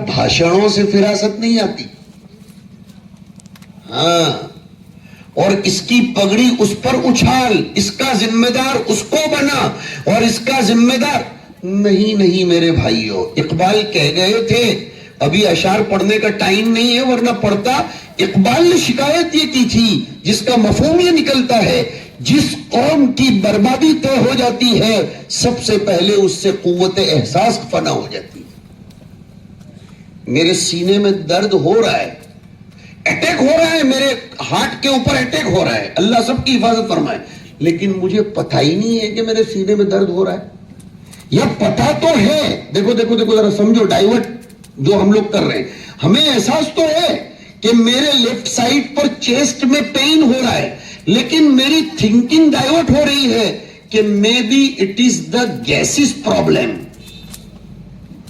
بھاشنوں سے فراست نہیں آتی. ہاں، اور اس کی پگڑی اس پر اچھال، اس کا ذمہ دار اس کو بنا اور اس کا ذمہ دار نہیں میرے بھائیوں. اقبال کہہ گئے تھے، ابھی اشعار پڑھنے کا ٹائم نہیں ہے ورنہ پڑھتا. اقبال نے شکایت یہ کی تھی جس کا مفہوم یہ نکلتا ہے، جس قوم کی بربادی طے ہو جاتی ہے سب سے پہلے اس سے قوت احساس فنا ہو جاتی ہے. میرے سینے میں درد ہو رہا ہے، اٹیک ہو رہا ہے، میرے ہارٹ کے اوپر اٹیک ہو رہا ہے، اللہ سب کی حفاظت فرمائے، لیکن مجھے پتہ ہی نہیں ہے کہ میرے سینے میں درد ہو رہا ہے. یا پتہ تو ہے، دیکھو ذرا سمجھو ڈائیورٹ جو ہم لوگ کر رہے ہیں. ہمیں احساس تو ہے کہ میرے لیفٹ سائڈ پر چیسٹ میں پین ہو رہا ہے، لیکن میری تھنکنگ ڈائیورٹ ہو رہی ہے کہ maybe it is the gases problem,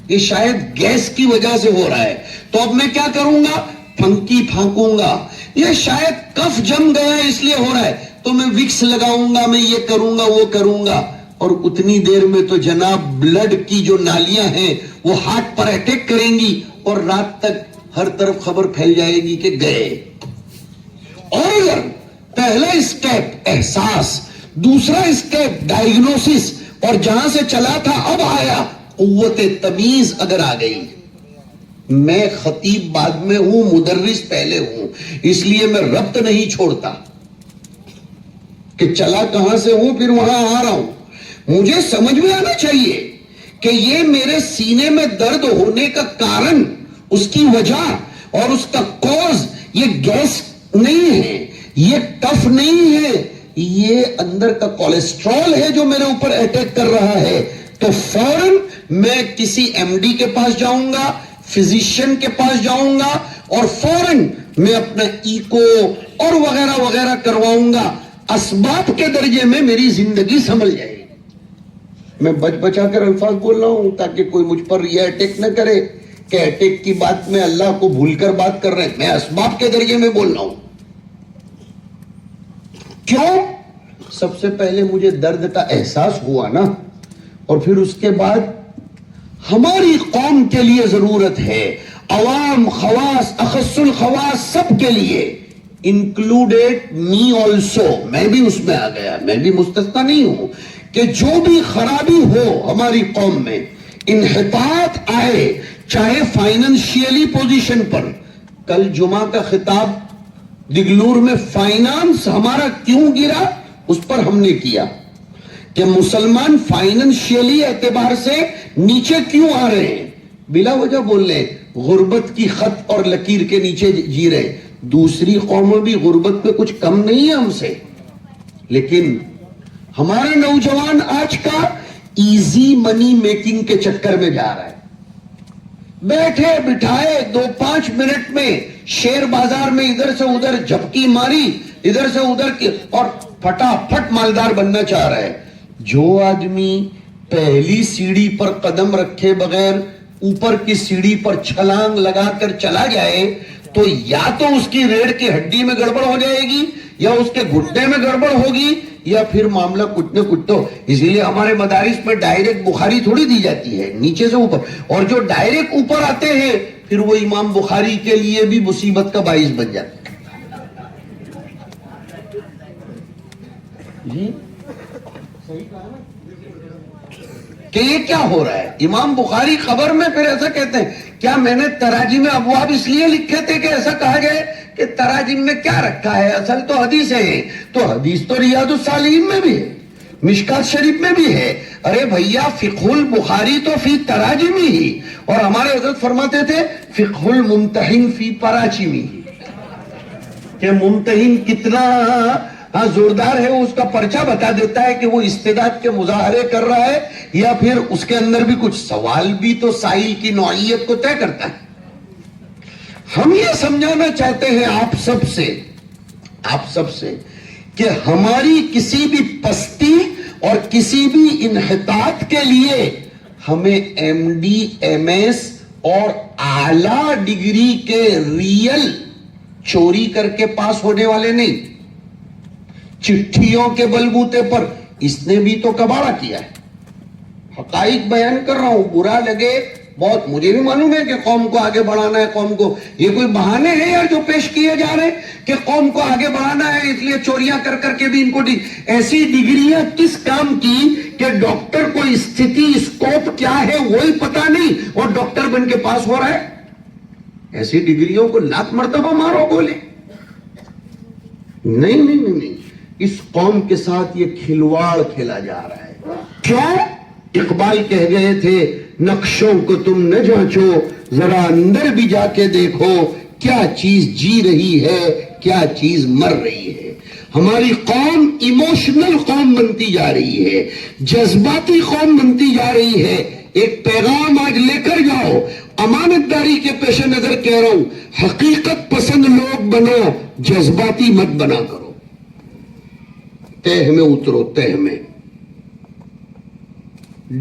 یہ شاید گیس کی وجہ سے ہو رہا ہے. تو اب میں کیا کروں گا؟ پھنکی پھانکوں گا. یہ شاید کف جم گیا ہے اس لیے ہو رہا ہے، تو میں وکس لگاؤں گا، میں یہ کروں گا وہ کروں گا، اور اتنی دیر میں تو جناب بلڈ کی جو نالیاں ہیں وہ ہارٹ پر اٹیک کریں گی اور رات تک ہر طرف خبر پھیل جائے گی کہ گئے. اور اگر پہلا اسٹیپ احساس، دوسرا اسٹیپ ڈائیگنوسس، اور جہاں سے چلا تھا اب آیا قوت تمیز اگر آ گئی. میں خطیب بعد میں ہوں، مدرس پہلے ہوں، اس لیے میں ربط نہیں چھوڑتا کہ چلا کہاں سے ہوں پھر وہاں آ رہا ہوں. مجھے سمجھ میں آنا چاہیے کہ یہ میرے سینے میں درد ہونے کا کارن، اس کی وجہ اور اس کا کوز یہ گیس نہیں ہے، یہ کف نہیں ہے، یہ اندر کا کولیسٹرول ہے جو میرے اوپر اٹیک کر رہا ہے. تو فوراً میں کسی ایم ڈی کے پاس جاؤں گا، فزیشین کے پاس جاؤں گا، اور فوراً میں اپنا ایکو اور وغیرہ وغیرہ کرواؤں گا. اسباب کے درجے میں میری زندگی سنبھل جائے گی. میں بچا کر الفاظ بول رہا ہوں تاکہ کوئی مجھ پر یہ اٹیک نہ کرے کہ اٹیک کی بات میں اللہ کو بھول کر بات کر رہے ہیں. میں اسباب کے درجے میں بول رہا ہوں. کیوں؟ سب سے پہلے مجھے درد کا احساس ہوا نا، اور پھر اس کے بعد ہماری قوم کے لیے ضرورت ہے، عوام، خواص، اخص الخواص سب کے لیے، انکلوڈیڈ می آلسو، میں بھی اس میں آ گیا، میں بھی مستثنی نہیں ہوں، کہ جو بھی خرابی ہو ہماری قوم میں، انحطاط آئے، چاہے فائننشیلی پوزیشن پر. کل جمعہ کا خطاب دگلور میں فائنانس ہمارا کیوں گرا اس پر ہم نے کیا کہ مسلمان فائننشیلی اعتبار سے نیچے کیوں آ رہے ہیں. بلا وجہ بول رہے غربت کی خط اور لکیر کے نیچے جی رہے. دوسری قومیں بھی غربت پہ کچھ کم نہیں ہے ہم سے، لیکن ہمارا نوجوان آج کا ایزی منی میکنگ کے چکر میں جا رہا ہے. بیٹھے بٹھائے 2-5 منٹ میں شیئر بازار میں ادھر سے ادھر جھپکی ماری، ادھر سے ادھر کی، اور پھٹافٹ مالدار بننا چاہ رہا ہے. جو آدمی پہلی سیڑھی پر قدم رکھے بغیر اوپر کی سیڑھی پر چھلانگ لگا کر چلا جائے تو یا تو اس کی ریڑھ کی ہڈی میں گڑبڑ ہو جائے گی، یا اس کے گھٹنے میں گڑبڑ ہوگی، یا پھر معاملہ کچھ نہ کچھ. تو اسی لیے ہمارے مدارس میں ڈائریکٹ بخاری تھوڑی دی جاتی ہے نیچے سے اوپر، اور جو ڈائریکٹ اوپر آتے ہیں پھر وہ امام بخاری کے لیے بھی مصیبت کا باعث بن جاتے ہیں. جی کہ یہ کیا ہو رہا ہے؟ امام بخاری خبر میں پھر ایسا کہتے ہیں. کیا میں نے تراجم ابواب اس لیے لکھے تھے کہ ایسا کہا جائے کہ تراجم میں کیا رکھا ہے؟ اصل تو حدیث ہے، تو حدیث تو ریاض الصالحین میں بھی ہے، مشکات شریف میں بھی ہے. ارے بھیا فقہ البخاری تو فی تراجمی ہی، اور ہمارے حضرت فرماتے تھے فقہ الممتحن فی پراچمی ہی، کہ ممتحن کتنا زوردار ہے، اس کا پرچہ بتا دیتا ہے کہ وہ استعداد کے مظاہرے کر رہا ہے یا پھر اس کے اندر بھی کچھ سوال بھی تو سائل کی نوعیت کو طے کرتا ہے. ہم یہ سمجھانا چاہتے ہیں آپ سب سے کہ ہماری کسی بھی پستی اور کسی بھی انحطاط کے لیے ہمیں ایم ڈی، ایم ایس اور اعلیٰ ڈگری کے ریل چوری کر کے پاس ہونے والے نہیں. چٹھیوں کے بلبوتے پر اس نے بھی تو کباڑہ کیا ہے. حقائق بیان کر رہا ہوں، برا لگے بہت مجھے بھی معلوم ہے کہ قوم کو آگے بڑھانا ہے، قوم کو، یہ کوئی بہانے ہیں یار جو پیش کیے جا رہے ہیں کہ قوم کو آگے بڑھانا ہے اس لیے چوریاں کر کر کے بھی ان کو ایسی ڈگریاں کس کام کی کہ ڈاکٹر کو استھتی اسکوپ کیا ہے وہی پتا نہیں اور ڈاکٹر بن کے پاس ہو رہا ہے. ایسی ڈگریوں کو لاکھ مرتبہ مارو بولے. نہیں نہیں نہیں نہیں، اس قوم کے ساتھ یہ کھلواڑ کھیلا جا رہا ہے. کیوں؟ اقبال کہہ گئے تھے نقشوں کو تم نہ جانچو، ذرا اندر بھی جا کے دیکھو کیا چیز جی رہی ہے کیا چیز مر رہی ہے. ہماری قوم ایموشنل قوم بنتی جا رہی ہے، جذباتی قوم بنتی جا رہی ہے. ایک پیغام آج لے کر جاؤ، امانت داری کے پیش نظر کہہ رہا ہوں، حقیقت پسند لوگ بنو، جذباتی مت بنا کرو. تہ میں اترو، تہ میں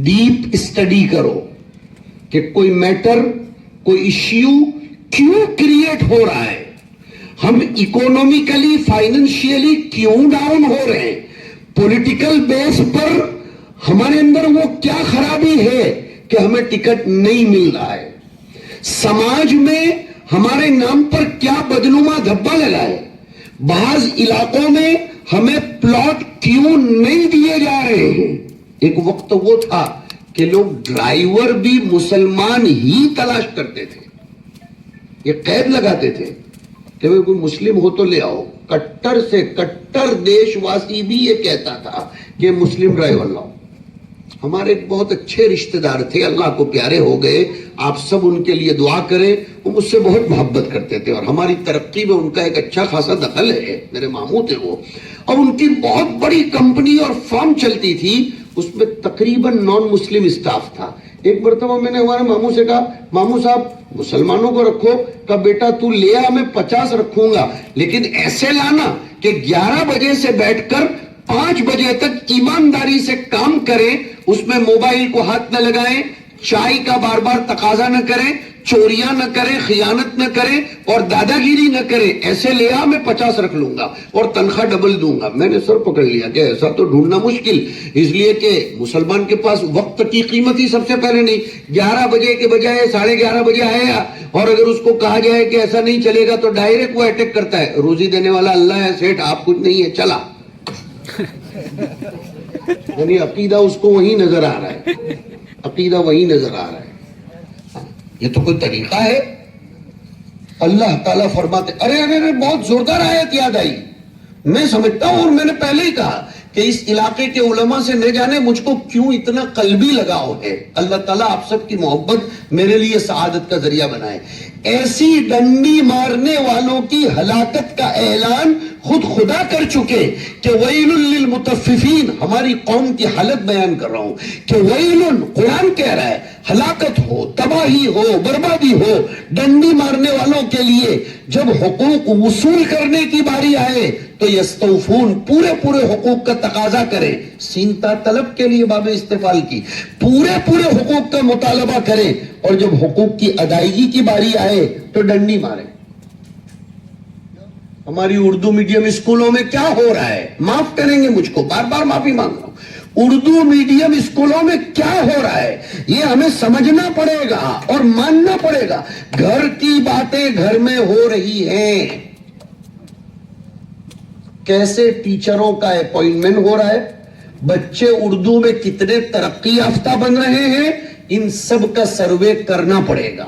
ڈیپ اسٹڈی کرو کہ کوئی میٹر، کوئی ایشیو کیوں کریٹ ہو رہا ہے، ہم اکونومیکلی فائنینشیلی کیوں ڈاؤن ہو رہے ہیں، پولیٹیکل بیس پر ہمارے اندر وہ کیا خرابی ہے کہ ہمیں ٹکٹ نہیں مل رہا ہے، سماج میں ہمارے نام پر کیا بدنما دھبا لگا ہے، بعض علاقوں میں ہمیں پلاٹ کیوں نہیں دیے جا رہے ہیں. ایک وقت وہ تھا کہ لوگ ڈرائیور بھی مسلمان ہی تلاش کرتے تھے، یہ قید لگاتے تھے کہ کوئی مسلم ہو تو لے آؤ. کٹر سے کٹر دیش واسی بھی یہ کہتا تھا کہ مسلم ڈرائیور لاؤ. ہمارے ایک بہت اچھے رشتہ دار تھے، اللہ کو پیارے ہو گئے، آپ سب ان کے لیے دعا کریں. وہ مجھ سے بہت محبت کرتے تھے اور ہماری ترقی میں ان کا ایک اچھا خاصا دخل ہے، میرے ماموں تھے وہ. اور ان کی بہت بڑی کمپنی اور فارم چلتی تھی، اس میں تقریباً نان مسلم اسٹاف تھا. ایک مرتبہ میں نے ہمارے ماموں سے کہا ماموں صاحب مسلمانوں کو رکھو، کہا بیٹا تو لے آ میں 50 رکھوں گا لیکن ایسے لانا کہ 11 بجے سے بیٹھ کر 5 بجے تک ایمانداری سے کام کریں، اس میں موبائل کو ہاتھ نہ لگائیں، چائے کا بار بار تقاضا نہ کریں، چوریاں نہ کریں، خیانت نہ کریں اور دادا گیری نہ کریں. ایسے لے آ میں 50 رکھ لوں گا اور تنخواہ ڈبل دوں گا. میں نے سر پکڑ لیا کہ ایسا تو ڈھونڈنا مشکل، اس لیے کہ مسلمان کے پاس وقت کی قیمت ہی سب سے پہلے نہیں. 11 بجے کے بجائے 11:30 بجے آئے گا اور اگر اس کو کہا جائے کہ ایسا نہیں چلے گا تو ڈائریکٹ وہ اٹیک کرتا ہے. روزی دینے والا اللہ ہے سیٹھ، آپ کچھ نہیں ہے، چلا. یعنی عقیدہ اس کو وہی نظر آ رہا ہے، عقیدہ وہی نظر آ رہا ہے. یہ تو کوئی طریقہ ہے؟ اللہ تعالیٰ فرماتے ارے بہت زوردار آیت یاد آئی. میں سمجھتا ہوں اور میں نے پہلے ہی کہا کہ اس علاقے کے علماء سے نہ جانے مجھ کو کیوں اتنا قلبی لگاؤ ہے. اللہ تعالیٰ آپ سب کی محبت میرے لیے سعادت کا ذریعہ بنائے. ایسی ڈنڈی مارنے والوں کی ہلاکت کا اعلان خود خدا کر چکے کہ ویل للمطففین. ہماری قوم کی حالت بیان کر رہا ہوں کہ ویل، قرآن کہہ رہا ہے ہلاکت ہو، تباہی ہو، بربادی ہو ڈنڈی مارنے والوں کے لیے. جب حقوق وصول کرنے کی باری آئے تو یستوفون، پورے حقوق کا تقاضا کرے. سینتا طلب کے لیے باب استفال کی، پورے حقوق کا مطالبہ کرے اور جب حقوق کی ادائیگی کی باری آئے تو ڈنڈی مارے. ہماری اردو میڈیم اسکولوں میں کیا ہو رہا ہے؟ معاف کریں گے مجھ کو، بار بار معافی مانگ رہا ہوں. اردو میڈیم اسکولوں میں کیا ہو رہا ہے یہ ہمیں سمجھنا پڑے گا اور ماننا پڑے گا. گھر کی باتیں گھر میں ہو رہی ہیں. کیسے ٹیچروں کا اپائنٹمنٹ ہو رہا ہے، بچے اردو میں کتنے ترقی یافتہ بن رہے ہیں، ان سب کا سروے کرنا پڑے گا.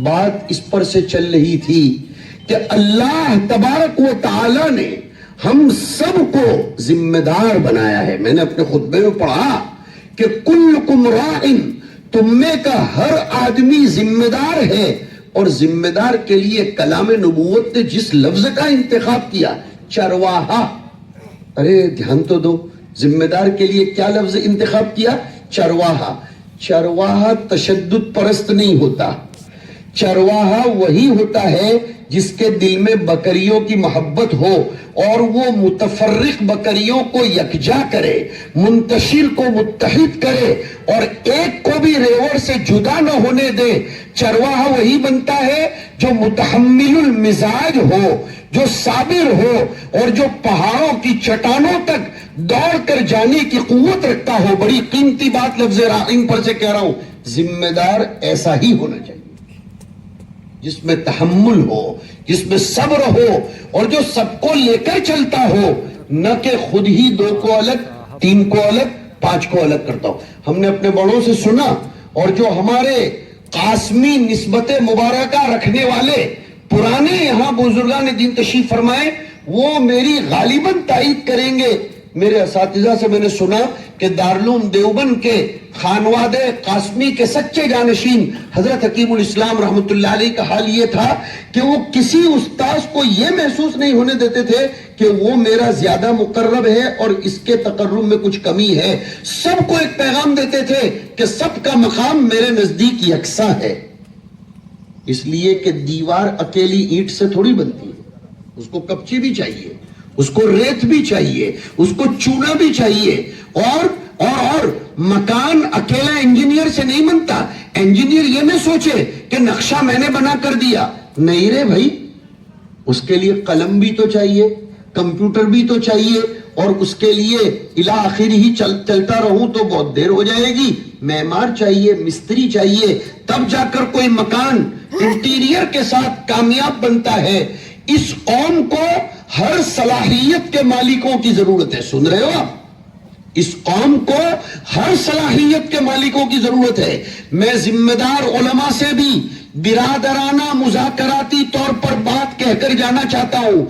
بات اس پر سے چل رہی تھی کہ اللہ تبارک و تعالی نے ہم سب کو ذمہ دار بنایا ہے. میں نے اپنے خطبے میں پڑھا کہ کلکم راعٍ، تم میں کا ہر آدمی ذمہ دار ہے. اور ذمہ دار کے لیے کلام نبوت نے جس لفظ کا انتخاب کیا، چرواہا. ارے دھیان تو دو، ذمہ دار کے لیے کیا لفظ انتخاب کیا؟ چرواہا. چرواہا تشدد پرست نہیں ہوتا. چرواہا وہی ہوتا ہے جس کے دل میں بکریوں کی محبت ہو اور وہ متفرق بکریوں کو یکجا کرے، منتشر کو متحد کرے اور ایک کو بھی ریوڑ سے جدا نہ ہونے دے. چرواہا وہی بنتا ہے جو متحمل المزاج ہو، جو صابر ہو اور جو پہاڑوں کی چٹانوں تک دوڑ کر جانے کی قوت رکھتا ہو. بڑی قیمتی بات لفظ راعٍ پر سے کہہ رہا ہوں. ذمہ دار ایسا ہی ہونا چاہیے جس میں تحمل ہو، جس میں صبر ہو، اور جو سب کو لے کر چلتا ہو، نہ کہ خود ہی 2 کو الگ، 3 کو الگ، 5 کو الگ کرتا ہو۔ ہم نے اپنے بڑوں سے سنا، اور جو ہمارے قاسمی نسبت مبارکہ رکھنے والے پرانے یہاں بزرگان دین تشریف فرمائے، وہ میری غالباً تائید کریں گے۔ میرے اساتذہ سے میں نے سنا کہ دارالعلوم دیوبند کے خانوادہ قاسمی کے سچے جانشین حضرت حکیم الاسلام رحمۃ اللہ علیہ کا حال یہ تھا کہ وہ کسی استاذ کو یہ محسوس نہیں ہونے دیتے تھے کہ وہ میرا زیادہ مقرب ہے اور اس کے تقرب میں کچھ کمی ہے۔ سب کو ایک پیغام دیتے تھے کہ سب کا مقام میرے نزدیک یکساں ہے، اس لیے کہ دیوار اکیلی اینٹ سے تھوڑی بنتی ہے، اس کو کپچی بھی چاہیے، اس کو ریت بھی چاہیے، اس کو چونا بھی چاہیے، اور مکان اکیلا انجینئر سے نہیں بنتا۔ انجینئر یہ نہ سوچے کہ نقشہ میں نے بنا کر دیا، نہیں رے بھائی، اس کے لیے قلم بھی تو چاہیے، کمپیوٹر بھی تو چاہیے، اور اس کے لیے الی آخر ہی چلتا رہوں تو بہت دیر ہو جائے گی۔ معمار چاہیے، مستری چاہیے، تب جا کر کوئی مکان انٹیریئر کے ساتھ کامیاب بنتا ہے۔ اس قوم کو ہر صلاحیت کے مالکوں کی ضرورت ہے، سن رہے ہو آپ؟ اس قوم کو ہر صلاحیت کے مالکوں کی ضرورت ہے۔ میں ذمہ دار علماء سے بھی برادرانہ مذاکراتی طور پر بات کہہ کر جانا چاہتا ہوں،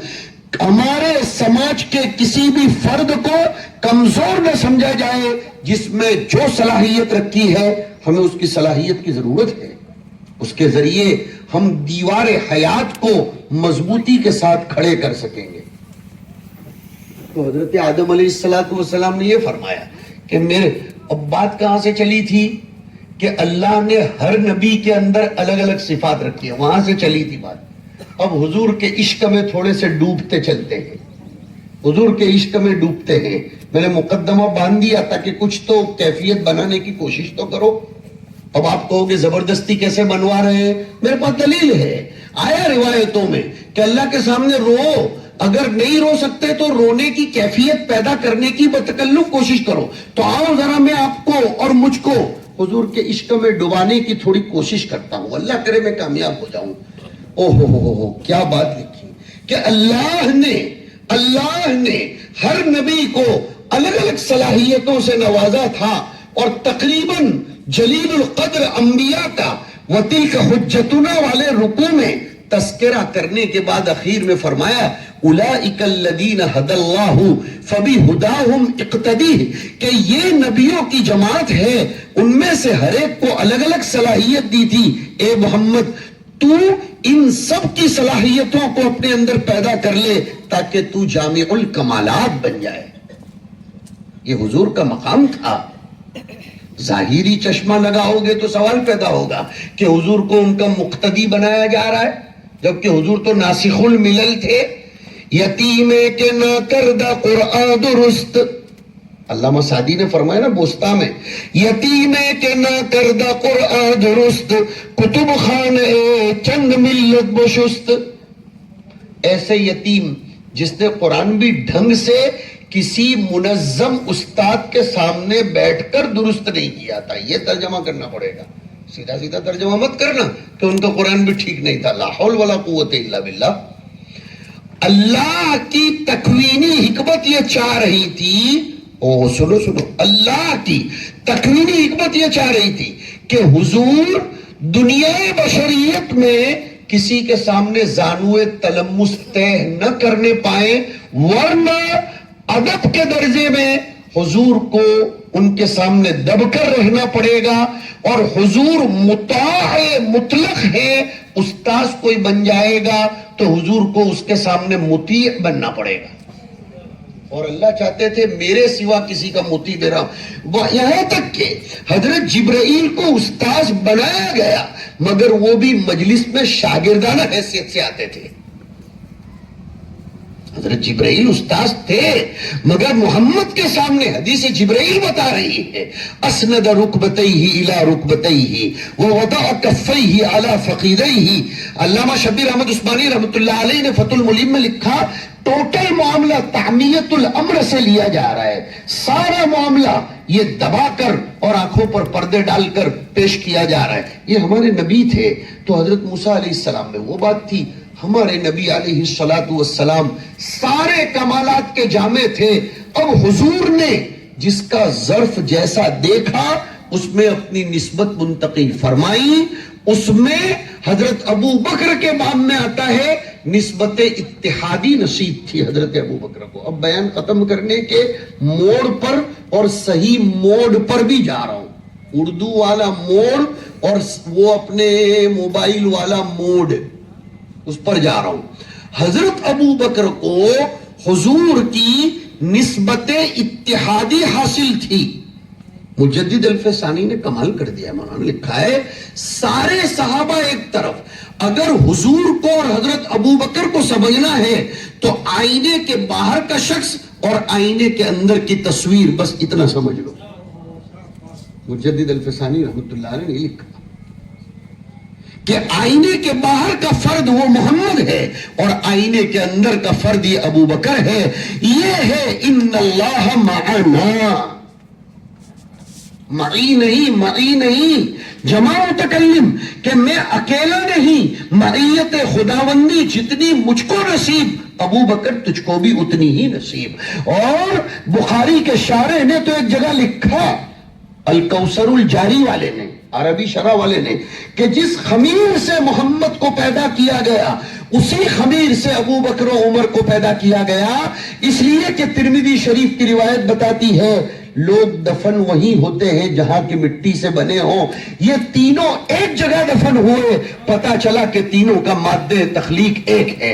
ہمارے سماج کے کسی بھی فرد کو کمزور نہ سمجھا جائے۔ جس میں جو صلاحیت رکھی ہے، ہمیں اس کی صلاحیت کی ضرورت ہے، اس کے ذریعے ہم دیوار حیات کو مضبوطی کے ساتھ کھڑے کر سکیں گے۔ تو حضرت آدم علیہ السلام نے یہ فرمایا کہ میرے، اب بات کہاں سے چلی تھی کہ اللہ نے ہر نبی کے اندر الگ الگ صفات رکھی ہے، وہاں سے چلی تھی بات۔ اب حضور کے عشق میں تھوڑے سے ڈوبتے چلتے ہیں، حضور کے عشق میں ڈوبتے ہیں۔ میں نے مقدمہ باندھ دیا تاکہ کچھ تو کیفیت بنانے کی کوشش تو کرو۔ اب آپ کہو گے زبردستی کیسے بنوا رہے ہیں؟ میرے پاس دلیل ہے، آیا روایتوں میں کہ اللہ کے سامنے رو، اگر نہیں رو سکتے تو رونے کی کیفیت پیدا کرنے کی بتکلف کوشش کرو۔ تو آؤ ذرا میں آپ کو اور مجھ کو حضور کے عشق میں ڈبانے کی تھوڑی کوشش کرتا ہوں، اللہ کرے میں کامیاب ہو جاؤں۔ اوہ کیا بات لکھی کہ اللہ نے ہر نبی کو الگ الگ صلاحیتوں سے نوازا تھا، اور تقریباً جلیل القدر انبیاء کا وَتِلْكَ حُجَّتُنَا والے رکوع میں تذکرہ کرنے کے بعد اخیر میں فرمایا اولئک الذین ھدی اللہ فبہداہم اقتدی، کہ یہ نبیوں کی جماعت ہے، ان میں سے ہر ایک کو الگ الگ صلاحیت دی تھی۔ اے محمد، تو ان سب کی صلاحیتوں کو اپنے اندر پیدا کر لے تاکہ تو جامع الکمالات بن جائے۔ یہ حضور کا مقام تھا۔ ظاہری چشمہ لگاؤ گے تو سوال پیدا ہوگا کہ حضور کو ان کا مقتدی بنایا جا رہا ہے، جبکہ حضور تو ناسخ الملل تھے۔ یتیم کے نہ کردہ قرآن درست، علامہ سعدی نے فرمایا نا بوستا میں، یتیم کے نہ کردہ قرآن درست، کتب خانہ چند ملت بشست۔ ایسے یتیم جس نے قرآن بھی ڈھنگ سے کسی منظم استاد کے سامنے بیٹھ کر درست نہیں کیا تھا، یہ ترجمہ کرنا پڑے گا۔ سیدھا سیدھا ترجمہ مت کرنا کہ ان کا قرآن بھی ٹھیک نہیں تھا۔ لا حول ولا قوت الا باللہ۔ اللہ کی تکوینی حکمت یہ چاہ رہی تھی، سنو اللہ کی تکوینی حکمت یہ چاہ رہی تھی کہ حضور دنیا بشریت میں کسی کے سامنے زانوئے تلمس طے نہ کرنے پائیں، ورنہ ادب کے درجے میں حضور کو ان کے سامنے دب کر رہنا پڑے گا، اور حضور مطاع مطلق ہے، استاذ کوئی بن جائے گا تو حضور کو اس کے سامنے مطیع بننا پڑے گا۔ اور اللہ چاہتے تھے میرے سوا کسی کا مطیع دے رہا ہوں، یہاں تک کہ حضرت جبرائیل کو استاذ بنایا گیا، مگر وہ بھی مجلس میں شاگردانہ حیثیت سے آتے تھے۔ حضرت جبرائیل استاذ تھے، مگر محمد کے سامنے حدیث جبرائیل بتا رہی ہے، اسند رکبتیہ الی رکبتیہ ووضع کفیہ علی فخذیہ۔ علامہ شبیر احمد عثمانی رحمۃ اللہ علیہ نے فتح الملیم میں لکھا ٹوٹل معاملہ تعمیت الامر سے لیا جا رہا ہے، سارا معاملہ یہ دبا کر اور آنکھوں پر پردے ڈال کر پیش کیا جا رہا ہے۔ یہ ہمارے نبی تھے تو حضرت موسیٰ علیہ السلام میں وہ بات تھی، ہمارے نبی علیہ السلام سارے کمالات کے جامع تھے۔ اب حضور نے جس کا ظرف جیسا دیکھا اس میں اپنی نسبت منتقل فرمائی، اس میں حضرت ابو بکر کے باب میں آتا ہے نسبت اتحادی نصیب تھی حضرت ابو بکر کو۔ اب بیان ختم کرنے کے موڑ پر اور صحیح موڈ پر بھی جا رہا ہوں، اردو والا موڑ اور وہ اپنے موبائل والا موڈ، اس پر جا رہا ہوں۔ حضرت ابو بکر کو حضور کی نسبت اتحادی حاصل تھی۔ مجدد الفسانی نے کمال کر دیا، مولانا نے لکھا ہے سارے صحابہ ایک طرف، اگر حضور کو اور حضرت ابو بکر کو سمجھنا ہے تو آئینے کے باہر کا شخص اور آئینے کے اندر کی تصویر، بس اتنا سمجھ لو۔ مجدد الفسانی رحمت اللہ علیہ نے لکھا کہ آئینے کے باہر کا فرد وہ محمد ہے اور آئینے کے اندر کا فرد یہ ابو بکر ہے۔ یہ ہے ان اللہ معنا، معی نہیں جمع متکلم، کہ میں اکیلا نہیں، معیت خداوندی جتنی مجھ کو نصیب ابو بکر تجھ کو بھی اتنی ہی نصیب۔ اور بخاری کے شارح نے تو ایک جگہ لکھا، الکوثر الجاری والے نے، عربی شرح والے نے، کہ جس خمیر سے محمد کو پیدا کیا گیا اسی خمیر سے ابو بکر و عمر کو پیدا کیا گیا، اس لیے کہ ترمذی شریف کی روایت بتاتی ہے لوگ دفن وہی ہوتے ہیں جہاں کی مٹی سے بنے ہوں۔ یہ تینوں ایک جگہ دفن ہوئے، پتا چلا کہ تینوں کا مادہ تخلیق ایک ہے۔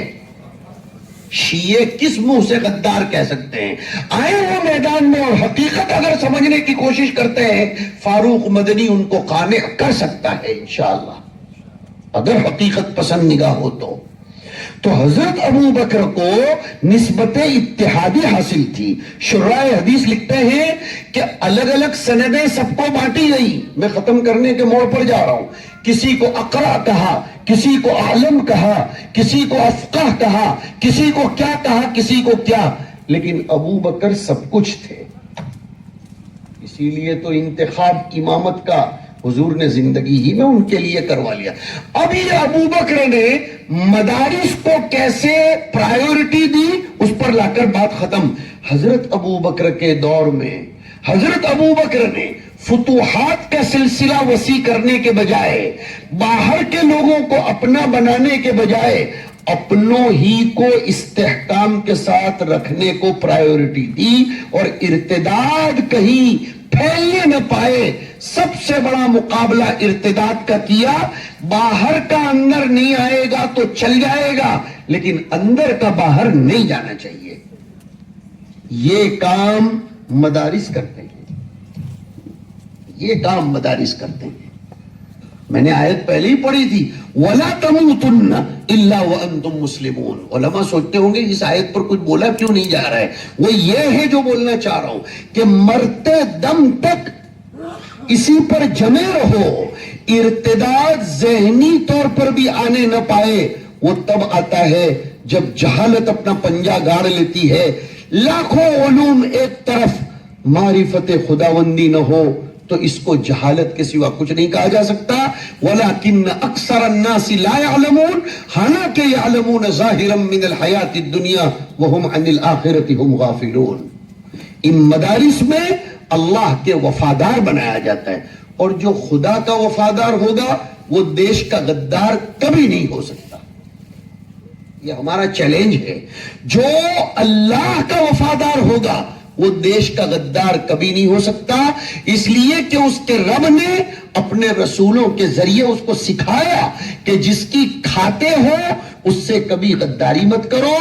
شیعہ کس منہ سے غدار کہہ سکتے ہیں؟ آئے وہ میدان میں اور حقیقت اگر سمجھنے کی کوشش کرتے ہیں، فاروق مدنی ان کو قانع کر سکتا ہے انشاءاللہ، اگر حقیقت پسند نگاہ ہو تو حضرت ابو بکر کو نسبت اتحادی حاصل تھی۔ شراح حدیث لکھتے ہیں کہ الگ الگ سندیں سب کو بانٹی گئی۔ میں ختم کرنے کے موڑ پر جا رہا ہوں۔ کسی کو اقرا کہا، کسی کو عالم کہا، کسی کو افقہ کہا، کسی کو کیا کہا، کسی کو کیا، لیکن ابو بکر سب کچھ تھے۔ اسی لیے تو انتخاب امامت کا حضور نے زندگی ہی میں ان کے لیے کروا لیا۔ اب یہ ابو بکر نے مدارس کو کیسے پرائیورٹی دی، اس پر لا کر بات ختم۔ حضرت ابو بکر کے دور میں حضرت ابو بکر نے فتوحات کا سلسلہ وسیع کرنے کے بجائے، باہر کے لوگوں کو اپنا بنانے کے بجائے، اپنوں ہی کو استحکام کے ساتھ رکھنے کو پرائیورٹی دی اور ارتداد کہیں پھیلنے نہ پائے۔ سب سے بڑا مقابلہ ارتداد کا کیا، باہر کا اندر نہیں آئے گا تو چل جائے گا لیکن اندر کا باہر نہیں جانا چاہیے۔ یہ کام مدارس کرتے ہیں، یہ کام مدارس کرتے ہیں۔ میں نے آیت پہلے ہی پڑھی تھی، وَلَا تَمُوتُنَّ إِلَّا وَأَنْتُمْ مُسْلِمُونَ۔ علماء سوچتے ہوں گے اس آیت پر کچھ بولا کیوں نہیں جا رہا ہے، وہ یہ ہے جو بولنا چاہ رہا ہوں کہ مرتے دم تک اسی پر جمے رہو، ارتداد ذہنی طور پر بھی آنے نہ پائے۔ وہ تب آتا ہے جب جہالت اپنا پنجہ گاڑ لیتی ہے، لاکھوں علوم ایک طرف، معرفت خداوندی نہ ہو تو اس کو جہالت کے سوا کچھ نہیں کہا جا سکتا۔ وَلَكِنَّ أَكْثَرَ النَّاسِ لَا يَعْلَمُونَ، حالانکہ يَعْلَمُونَ ظَاهِرًا مِنَ الْحَيَاةِ الدُّنْيَا وَهُمْ عَنِ الْآخِرَةِ هُمْ غَافِلُونَ۔ ان مدارس میں اللہ کے وفادار بنایا جاتا ہے، اور جو خدا کا وفادار ہوگا وہ دیش کا غدار کبھی نہیں ہو سکتا۔ یہ ہمارا چیلنج ہے، جو اللہ کا وفادار ہوگا وہ دیش کا غدار کبھی نہیں ہو سکتا، اس لیے کہ اس کے رب نے اپنے رسولوں کے ذریعے اس کو سکھایا کہ جس کی کھاتے ہو اس سے کبھی غداری مت کرو۔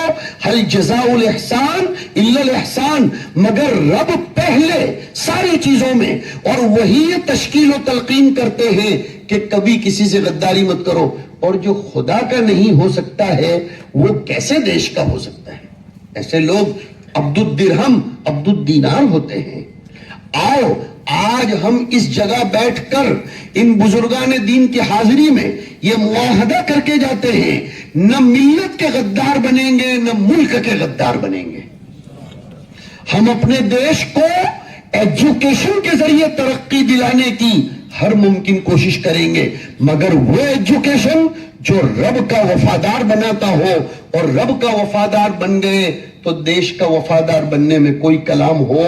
ہل جزاء الاحسان الا الاحسان، مگر رب پہلے ساری چیزوں میں، اور وہی تشکیل و تلقین کرتے ہیں کہ کبھی کسی سے غداری مت کرو۔ اور جو خدا کا نہیں ہو سکتا ہے وہ کیسے دیش کا ہو سکتا ہے؟ ایسے لوگ عبد الدرہم عبد الدینار ہوتے ہیں۔ آؤ آج ہم اس جگہ بیٹھ کر ان بزرگان دین کی حاضری میں یہ معاہدہ کر کے جاتے ہیں، نہ ملت کے غدار بنیں گے نہ ملک کے غدار بنیں گے. ہم اپنے دیش کو ایجوکیشن کے ذریعے ترقی دلانے کی ہر ممکن کوشش کریں گے، مگر وہ ایجوکیشن جو رب کا وفادار بناتا ہو، اور رب کا وفادار بن گئے تو دیش کا وفادار بننے میں کوئی کلام ہو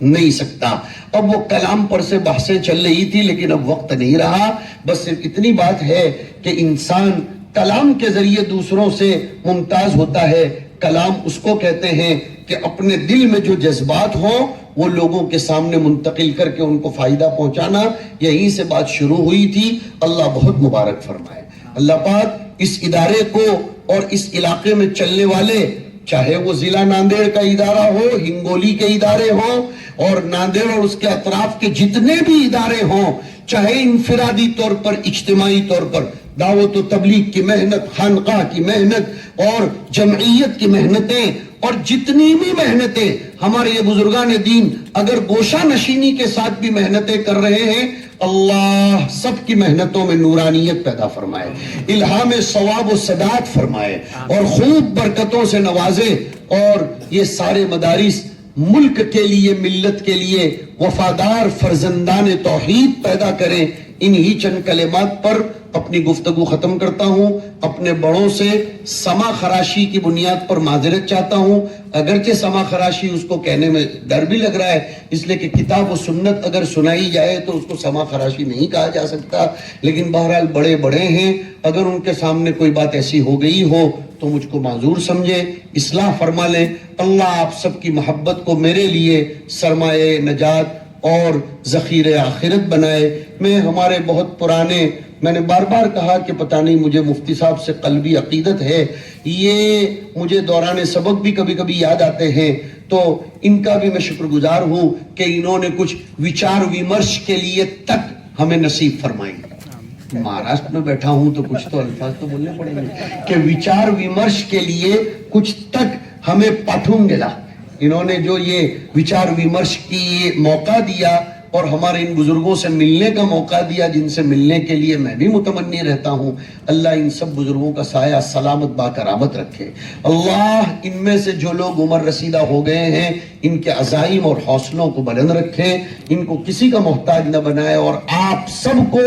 نہیں سکتا. اب وہ کلام پر سے بحثیں چل رہی تھی لیکن اب وقت نہیں رہا. بس صرف اتنی بات ہے کہ انسان کلام کے ذریعے دوسروں سے ممتاز ہوتا ہے. کلام اس کو کہتے ہیں کہ اپنے دل میں جو جذبات ہوں وہ لوگوں کے سامنے منتقل کر کے ان کو فائدہ پہنچانا. یہیں سے بات شروع ہوئی تھی. اللہ بہت مبارک فرمائے. اللہ پاک اس ادارے کو اور اس علاقے میں چلنے والے، چاہے وہ ضلع ناندیڑ کا ادارہ ہو، ہنگولی کے ادارے ہوں، اور ناندیڑ اور اس کے اطراف کے جتنے بھی ادارے ہوں، چاہے انفرادی طور پر، اجتماعی طور پر، دعوت و تبلیغ کی محنت، خانقاہ کی محنت اور جمعیت کی محنتیں اور جتنی بھی محنتیں ہمارے یہ بزرگان دین اگر گوشہ نشینی کے ساتھ بھی محنتیں کر رہے ہیں، اللہ سب کی محنتوں میں نورانیت پیدا فرمائے، الہام ثواب و سداد فرمائے اور خوب برکتوں سے نوازے، اور یہ سارے مدارس ملک کے لیے، ملت کے لیے وفادار فرزندان توحید پیدا کریں. انہی چند کلمات پر اپنی گفتگو ختم کرتا ہوں. اپنے بڑوں سے سما خراشی کی بنیاد پر معذرت چاہتا ہوں، اگرچہ سما خراشی اس کو کہنے میں ڈر بھی لگ رہا ہے، اس لیے کہ کتاب و سنت اگر سنائی جائے تو اس کو سما خراشی نہیں کہا جا سکتا. لیکن بہرحال بڑے بڑے ہیں، اگر ان کے سامنے کوئی بات ایسی ہو گئی ہو تو مجھ کو معذور سمجھے، اصلاح فرما لیں. اللہ آپ سب کی محبت کو میرے لیے سرمایہ نجات اور ذخیرہ آخرت بنائے. میں ہمارے بہت پرانے، میں نے بار بار کہا کہ پتہ نہیں مجھے مفتی صاحب سے قلبی عقیدت ہے، یہ مجھے دوران سبق بھی کبھی کبھی یاد آتے ہیں، تو ان کا بھی میں شکر گزار ہوں کہ انہوں نے کچھ وچار ومرش کے لیے تک ہمیں نصیب فرمائی. مہاراشٹر میں بیٹھا ہوں تو کچھ تو الفاظ تو بولنے پڑیں گے کہ وچار ومرش کے لیے کچھ تک ہمیں پاٹھوں گلا. انہوں نے جو یہ وچار ومرش کی موقع دیا اور ہمارے ان بزرگوں سے ملنے کا موقع دیا، جن سے ملنے کے لیے میں بھی متمنی رہتا ہوں. اللہ ان سب بزرگوں کا سایہ سلامت باکرامت رکھے. اللہ ان میں سے جو لوگ عمر رسیدہ ہو گئے ہیں ان کے عزائم اور حوصلوں کو بلند رکھے، ان کو کسی کا محتاج نہ بنائے، اور آپ سب کو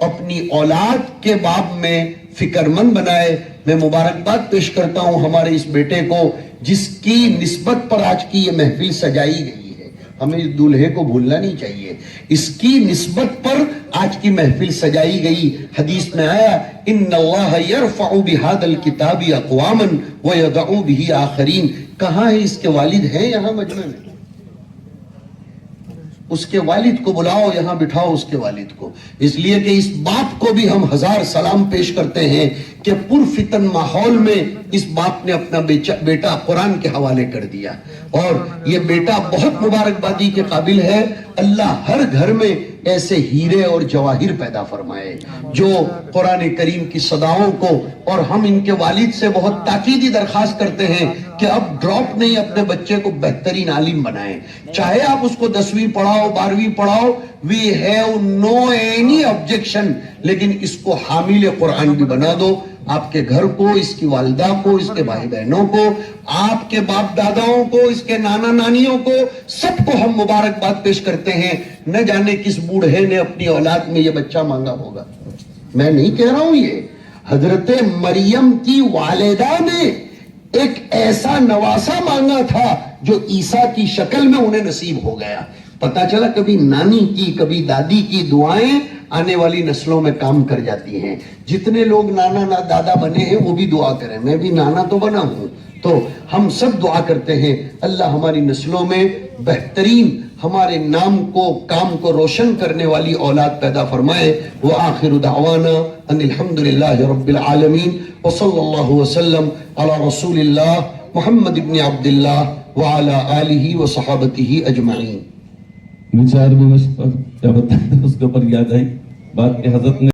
اپنی اولاد کے باب میں فکر مند بنائے. میں مبارکباد پیش کرتا ہوں ہمارے اس بیٹے کو جس کی نسبت پر آج کی یہ محفل سجائی گئی ہے. ہمیں اس دولہے کو بھولنا نہیں چاہیے، اس کی نسبت پر آج کی محفل سجائی گئی. حدیث میں آیا ان اللہ یرفع بہذا الکتاب اقواما ویضع بہ آخرین. کہاں ہے اس کے والد ہیں یہاں مجمع میں؟ اس کے والد کو بلاؤ، یہاں بٹھاؤ اس کے والد کو، اس لیے کہ اس باپ کو بھی ہم ہزار سلام پیش کرتے ہیں کہ پرفتن ماحول میں اس باپ نے اپنا بیٹا قرآن کے حوالے کر دیا، اور یہ بیٹا بہت مبارکبادی کے قابل ہے. اللہ ہر گھر میں ایسے ہیرے اور جواہر پیدا فرمائے جو قرآن کریم کی صداؤں کو، اور ہم ان کے والد سے بہت تاکیدی درخواست کرتے ہیں کہ اب ڈراپ نہیں، اپنے بچے کو بہترین عالم بنائیں. چاہے آپ اس کو 10ویں پڑھاؤ، 12ویں پڑھاؤ، we have no any objection، لیکن اس کو حامل قرآن بھی بنا دو. آپ کے گھر کو، اس کی والدہ کو، اس کے بھائی بہنوں کو، آپ کے باپ داداؤں کو، اس کے نانا نانیوں کو، سب کو ہم مبارکباد پیش کرتے ہیں. نہ جانے کس بوڑھے نے اپنی اولاد میں یہ بچہ مانگا ہوگا. میں نہیں کہہ رہا ہوں، یہ حضرت مریم کی والدہ نے ایک ایسا نواسا مانگا تھا جو عیسیٰ کی شکل میں انہیں نصیب ہو گیا. پتا چلا کبھی نانی کی، کبھی دادی کی دعائیں آنے والی نسلوں میں کام کر جاتی ہیں. جتنے لوگ نانا دادا بنے ہیں وہ بھی دعا کریں. میں بھی نانا تو بنا ہوں، تو ہم سب دعا کرتے ہیں اللہ ہماری نسلوں میں بہترین، ہمارے نام کو، کام کو روشن کرنے والی اولاد پیدا فرمائے. وآخر دعوانا ان الحمدللہ رب العالمین وصلی اللہ وسلم علی رسول اللہ محمد ابن عبداللہ وعلی آلہ وصحابتہ اجمعین. وچار ومرش پر کیا بتائیں، اس کے اوپر یاد آئی بات کہ حضرت نے